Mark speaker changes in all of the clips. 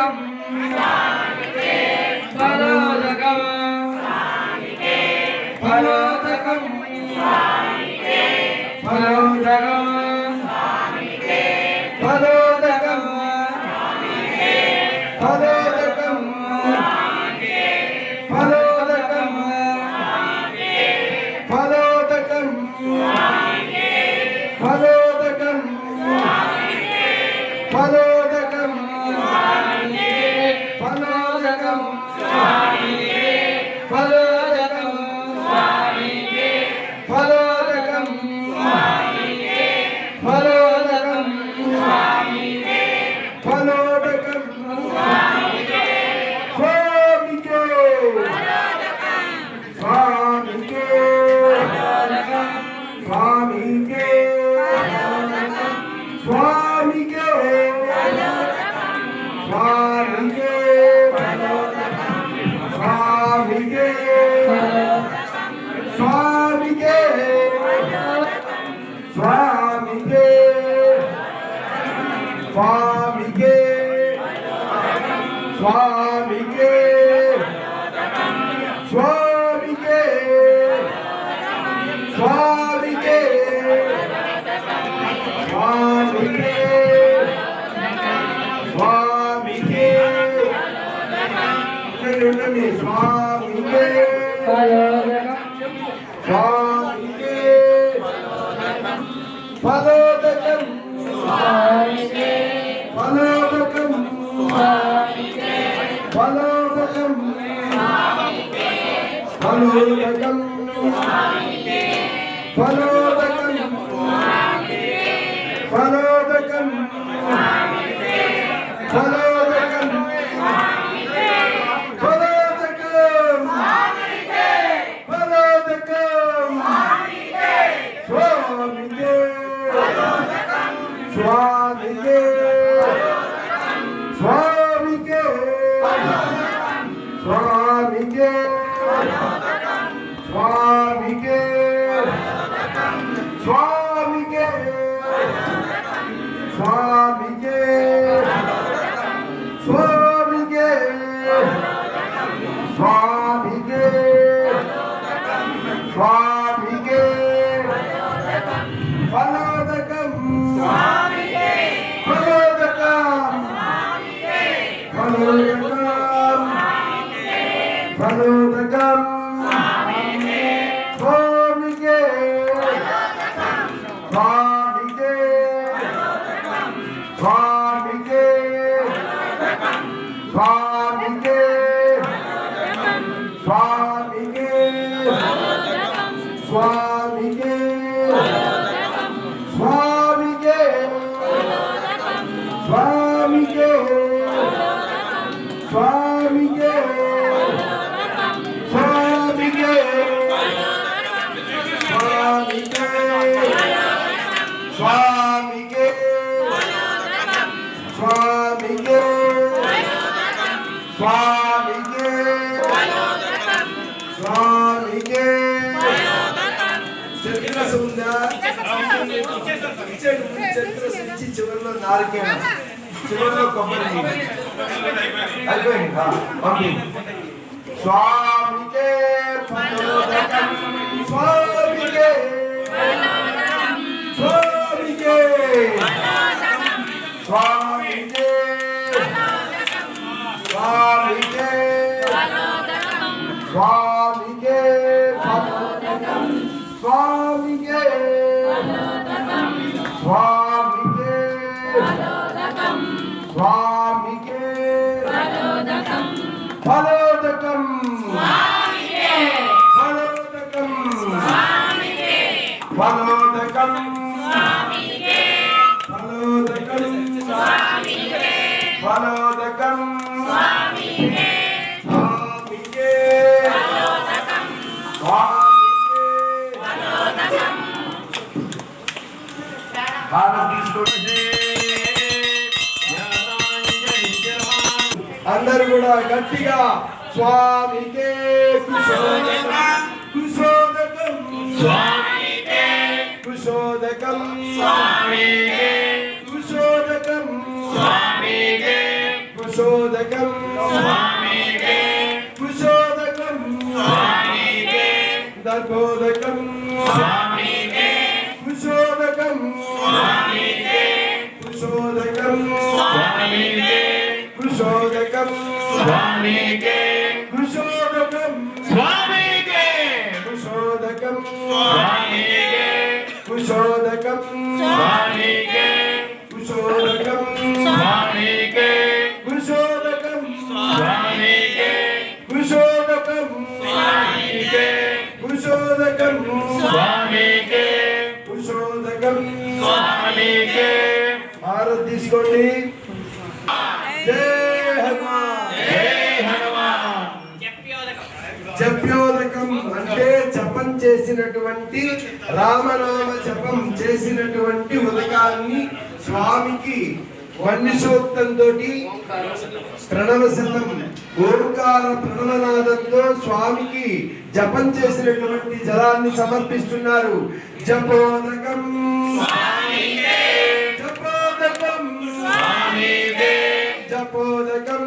Speaker 1: ఫలోదకం ఫలోదకం ఫలోదకం ఫలోదకం ఫలోదకం ఫలోదకం ఫలోదకం ఫలోదకం ఫలోదకం ఫలోదకం ఫలోదకం ఫలోదకం ఫలోదకం ఫలోదకం ఫలోదకం స్వామికే స్వామికే స్వామికే స్వామికే స్వామికే స్వామికే స్వామికే స్వామికే స్వామికే స్వామికే స్వామికే స్వామికే స్వామికే ఉండండి స్వామికే స్వామికే ఫలోదకం ఫలోదకం ఫలోదకం ఫలోదకం ఫలోదకం ఫలోదకం ఫలోదకం ఫలోదకం ఫలోదకం స్వామికే స్వామికే స్వామికే స్వామికే స్వామికే స్వామికే స్వామికే స్వామికే స్వామికే స్వామికే ఫలోదకం ఫలోదకం ఫలోదకం ఫలోదకం స్వామికే స్వామికే స్వామికే స్వామికే స్వామికే స్వామికే స్వామికే స్వామికే స్వామికే స్వామికే స్వామికే స్వామికే స్వామికే స్వామికే స్వామికే చతురస్ ఉందా చతురస్ ఇచ్చి చివరిలో నాలుగేనా చివరిలో కొబ్బరి అయిపోయింది పంపి స్వామికే ఫలోదకం స్వామికే స్వామికే స్వామికే స్వామికే స్వామికే స్వామికే స్వామికే స్వామికే ఫలోదకం ఫలోదకం ఫలోదకం ఫలోదకం ఫలోదకం స్వామికే అందరూ కూడా గట్టిగా స్వామికే కుశోదకం కుశోదకం స్వామికే కుశోదకం స్వామికే కుశోదకం స్వామికే కుశోదకం కుశోదకం
Speaker 2: స్వామికే
Speaker 1: కుశోదకం
Speaker 2: స్వామికే
Speaker 1: దర్భోదకం
Speaker 2: స్వామికే
Speaker 1: కుశోదకం
Speaker 2: స్వామికే
Speaker 1: కుశోదకం
Speaker 2: స్వామికే
Speaker 1: కుశోదకం
Speaker 2: స్వామికే
Speaker 1: కుశోదకం
Speaker 2: స్వామికే
Speaker 1: కుశోదకం
Speaker 2: స్వామికే
Speaker 1: కుశోదకం
Speaker 2: స్వామికే
Speaker 1: కుశోదకం
Speaker 2: స్వామికే
Speaker 1: కుశోదకం
Speaker 2: స్వామికే
Speaker 1: కుశోదకం
Speaker 2: స్వామికే
Speaker 1: కుశోదకం
Speaker 2: స్వామికే
Speaker 1: కుశోదకం
Speaker 2: స్వామికే
Speaker 1: హారతి తీసుకోండి. జై హనుమాన్.
Speaker 2: జై హనుమాన్.
Speaker 1: జప్యోదకం అంటే జపం చేసినటువంటి రామనామ జపం చేసినటువంటి ఉదకాన్ని స్వామికి వన్నిశోక్తంతో ప్రణవ శతం ఓంకార ప్రణవనాదంతో స్వామికి జపం చేసినటువంటి జలాన్ని సమర్పిస్తున్నారు. జపోదకం జపోదకం
Speaker 2: స్వామికే
Speaker 1: జపోదకం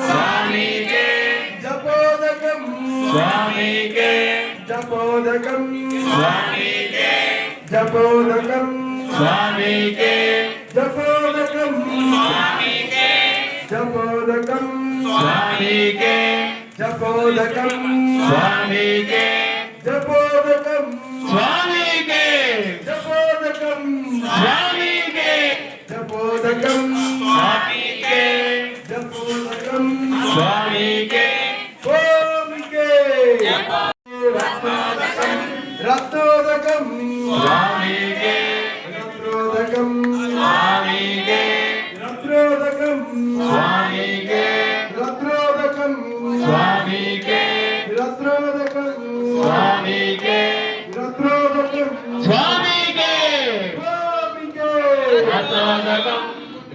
Speaker 2: స్వామికే
Speaker 1: జపోదకం
Speaker 2: స్వామికే
Speaker 1: జపోదకం
Speaker 2: స్వామికే
Speaker 1: జపోదకం
Speaker 2: స్వామికే
Speaker 1: జపోదకం
Speaker 2: స్వామికే
Speaker 1: జపోదకం
Speaker 2: స్వామికే
Speaker 1: జపోదకం
Speaker 2: స్వామికే
Speaker 1: జపోదకం
Speaker 2: స్వామికే
Speaker 1: జపోదకం
Speaker 2: స్వామికే
Speaker 1: జపోదకం
Speaker 2: స్వామికే
Speaker 1: జపోదకం
Speaker 2: స్వామికే
Speaker 1: స్వామికే రత్నోదకం రత్నోదకం
Speaker 2: స్వామికే
Speaker 1: రత్నోదకం
Speaker 2: స్వామికే
Speaker 1: రత్నోదకం
Speaker 2: స్వామికే
Speaker 1: రత్నోదకం
Speaker 2: స్వామికే
Speaker 1: రత్నోదకం
Speaker 2: స్వామికే
Speaker 1: రత్నోదకం
Speaker 2: స్వామికే
Speaker 1: స్వామికే
Speaker 2: రత్నోదకం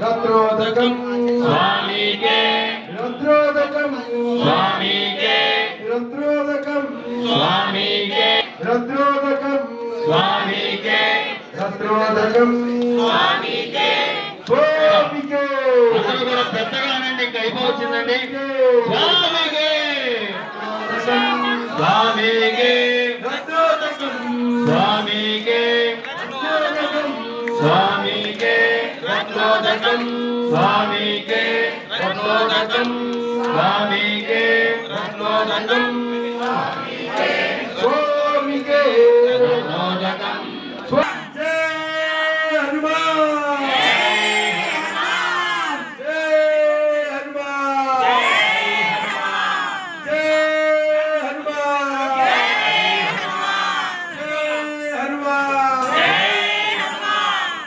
Speaker 1: రత్నోదకం
Speaker 2: స్వామికే
Speaker 1: రత్నోదకం
Speaker 2: స్వామికే
Speaker 1: రత్నోదకం
Speaker 2: స్వామికే
Speaker 1: రత్నోదకం
Speaker 2: స్వామికే
Speaker 1: రత్నోదకం
Speaker 2: స్వామికే
Speaker 1: స్వామికే
Speaker 2: అందరూ కూడా పెద్దగానండి ఇంకా అయిపోవచ్చిందండి. స్వామికే స్వామికే
Speaker 1: రత్నోదకం
Speaker 2: స్వామికే స్వామికే రత్నోదకం స్వామికే రత్నోదకం స్వామికే రత్నోదకం
Speaker 1: స్వామికే
Speaker 2: రత్నోదకం
Speaker 1: జై హనుమాన్ జై హనుమాన్ జై హనుమాన్ జై హనుమాన్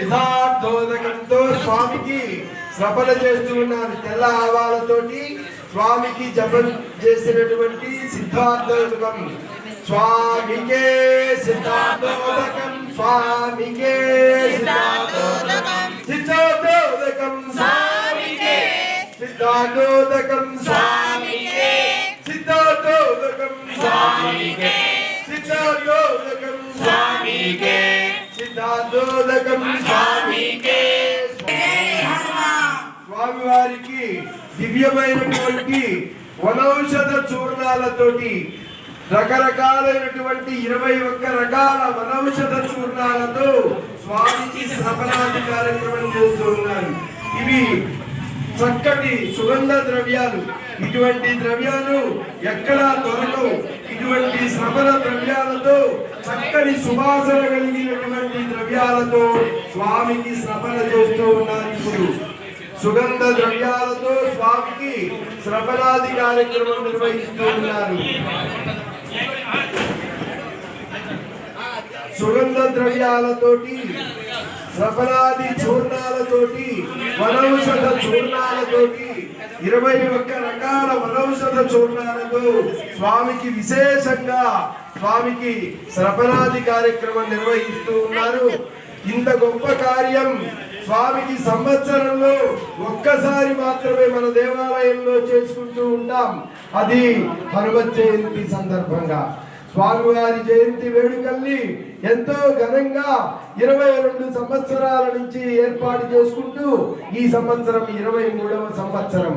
Speaker 1: సిద్ధార్థోదకంతో స్వామికి శ్రపణ చేస్తూ ఉన్నారు. తెల్ల ఆవాలతోటి స్వామికి జపం చేసినటువంటి సిద్ధార్థోదకం స్వామికే సిద్ధార్థోదకం స్వామికే సిద్ధార్థోదకం సిద్ధార్థోదకం స్వామికే సిద్ధార్థోదకం స్వామికే సిద్ధార్థోదకం స్వామికే సిద్ధార్థోదకం
Speaker 2: స్వామికే
Speaker 1: సిద్ధార్థోదకం స్వామికే స్వామివారికి దివ్యమైనటువంటి వనౌషధ చూర్ణాలతోటి రకరకాలైనటువంటి 21 రకాల వనౌషధ చూర్ణాలతో స్వామికి శ్రవణాది కార్యక్రమం చేస్తూ ఉన్నారు. ఇవి చక్కటి సుగంధ ద్రవ్యాలు. ఇటువంటి ద్రవ్యాలు ఎక్కడా దొరకవు. ఇటువంటి శ్రవణ ద్రవ్యాలతో చక్కని సువాసన కలిగినటువంటి ద్రవ్యాలతో స్వామికి శ్రవణ చేస్తూ ఉన్నారు. ఇప్పుడు సుగంధ ద్రవ్యాలతో స్వామికి శ్రవణాది కార్యక్రమం నిర్వహిస్తూ ఉన్నారు. సుగంధ ద్రవ్యాలతోటి శ్రవణాది చూర్ణాలతోటి వనౌషధ చూర్ణాలతోటి 21 రకాల వనౌషధ చూర్ణాలతో స్వామికి విశేషంగా స్వామికి శ్రవణాది కార్యక్రమం నిర్వహిస్తూ ఉన్నారు. ఇంత గొప్ప కార్యం స్వామికి సంవత్సరంలో ఒక్కసారి మాత్రమే మన దేవాలయంలో చేసుకుంటూ ఉంటాం. అది హనుమత్ జయంతి సందర్భంగా. స్వామివారి జయంతి వేడుకల్ని ఎంతో ఘనంగా 22 సంవత్సరాల నుంచి ఏర్పాటు చేసుకుంటూ ఈ సంవత్సరం 23వ సంవత్సరం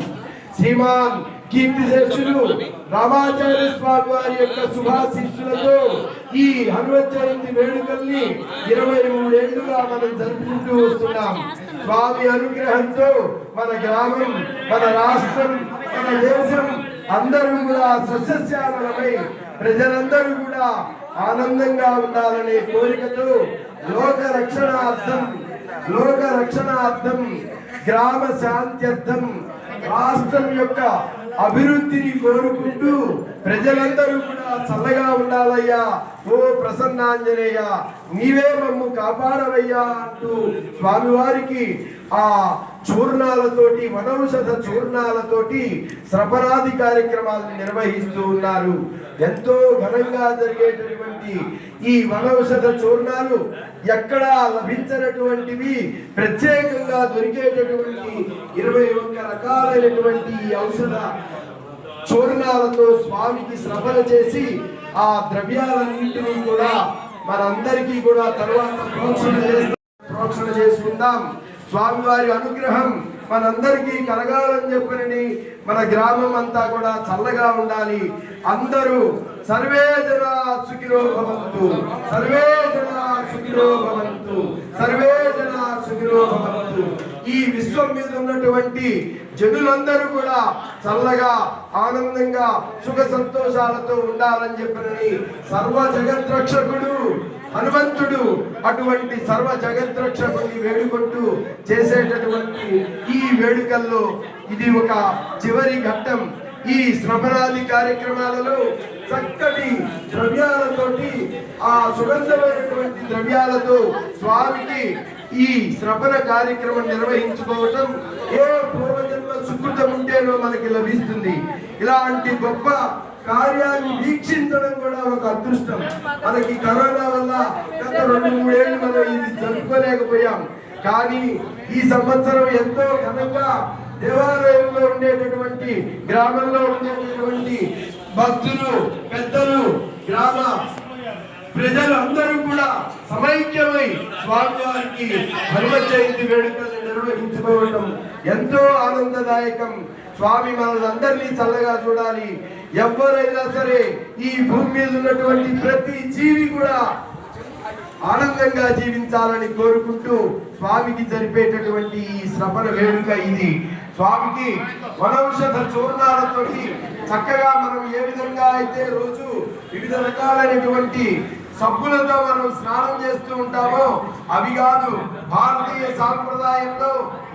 Speaker 1: శ్రీమాన్ కీర్తిశేషులు రామాచార్య స్వామి వారి యొక్క శుభాశీస్సులతో ఈ హనుమత్ జయంతి వేడుకల్ని 23 ఏళ్లుగా మనం జరుపుకుంటూ వస్తున్నాం. స్వామి అనుగ్రహంతో మన గ్రామం, మన రాష్ట్రం, మన దేశం అందరూ కూడా సస్యశ్యామలమై ప్రజలందరూ కూడా ఆనందంగా ఉండాలనే కోరికతో లోక రక్షణార్థం గ్రామ శాంత్యర్థం రాష్ట్రం యొక్క అభివృద్ధిని కోరుకుంటూ ప్రజలందరూ కూడా చల్లగా ఉండాలయ్యా, ఓ ప్రసన్నాంజనేయ నీవే మమ్ము కాపాడవయ్యా అంటూ స్వామివారికి ఆ చూర్ణాలతోటి, వనౌషధ చూర్ణాలతోటి శ్రవణాది కార్యక్రమాలను నిర్వహిస్తూ ఉన్నారు. ఎంతో ఘనంగా జరిగేటటువంటి ఈ వనౌషధ చూర్ణాలు ఎక్కడా లభించినటువంటివి, ప్రత్యేకంగా దొరికేటటువంటి 21 రకాలైనటువంటి ఔషధ చూర్ణాలతో స్వామికి శ్రవణ చేసి ఆ ద్రవ్యాలన్నింటినీ కూడా మనందరికీ కూడా తర్వాత ప్రోక్షణ చేసుకుందాం. స్వామివారి అనుగ్రహం మనందరికీ కలగాలని చెప్పని మన గ్రామం అంతా కూడా చల్లగా ఉండాలి. అందరూ సర్వే జనా సుఖినో భవంతు, సర్వే జనా సుఖినో భవంతు, సర్వే జనా సుఖినో భవంతు. ఈ విశ్వం మీద ఉన్నటువంటి జనులందరూ కూడా చల్లగా ఆనందంగా సుఖ సంతోషాలతో ఉండాలని చెప్పని సర్వ జగద్రక్షకుడు హనుమంతుడు అటువంటి సర్వ జగద్రక్షకుడిని వేడుకుంటూ చేసేటటువంటి ఈ వేడుకల్లో ఇది ఒక చివరి ఘట్టం. ఈ శ్రవణాది కార్యక్రమాలలో చక్కటి ద్రవ్యాలతోటి, ఆ సుగంధమైనటువంటి ద్రవ్యాలతో స్వామికి ఈ శ్రవణ కార్యక్రమం నిర్వహించుకోవటం ఏ పూర్వజన్మ సుకృతం ఉంటేనో మనకి లభిస్తుంది. ఇలాంటి గొప్ప కార్యాన్ని వీక్షించడం కూడా ఒక అదృష్టం. మనకి కరోనా వల్ల గత 2-3 ఏళ్ళు మనం ఇది జరుపుకోలేకపోయాం. కానీ ఈ సంవత్సరం ఎంతో ఘనంగా దేవాలయంలో ఉండేటటువంటి, గ్రామంలో ఉండేటటువంటి భక్తులు, పెద్దలు, గ్రామ ప్రజలు అందరూ కూడా సమైక్యమై స్వామివారికి హనుమత్ జయంతి వేడుకలు నిర్వహించుకోవడం ఎంతో ఆనందదాయకం. స్వామి మనల్ని చల్లగా చూడాలి. ఎవరైనా సరే ఈ భూమి మీద ఉన్నటువంటి ప్రతి జీవి కూడా ఆనందంగా జీవించాలని కోరుకుంటూ స్వామికి జరిపేటటువంటి ఈ శ్రవణ వేడుక ఇది. స్వామికి వనౌషధ చూర్ణాలతోటి చక్కగా మనం ఏ విధంగా అయితే రోజు వివిధ రకాలైనటువంటి సబ్బులతో మనం స్నానం చేస్తూ ఉంటామో అవి కాదు, భారతీయ సాంప్రదాయంలో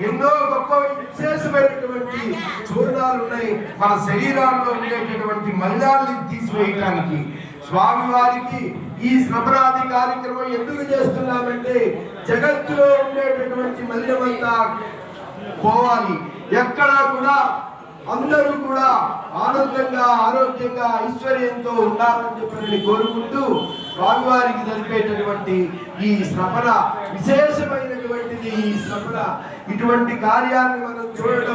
Speaker 1: ఎన్నో గొప్ప విశేషమైనటువంటి చూర్ణాలు ఉన్నాయి. మన శరీరాల్లో ఉండేటటువంటి మలినాల్ని తీసివేయటానికి స్వామి వారికి ఈ శ్రవణాది కార్యక్రమం ఎందుకు చేస్తున్నామంటే జగత్తులో ఉండేటటువంటి మలినమంతా పోవాలి. ఎక్కడా కూడా అందరూ కూడా ఆనందంగా, ఆరోగ్యంగా, ఐశ్వర్యంతో ఉండాలని చెప్పి కోరుకుంటూ స్వామివారికి జరిపేటటువంటి ఈ శ్రవణ విశేషమైనటువంటిది. ఈ శ్రవణ ఇటువంటి కార్యాన్ని మనం చూడటం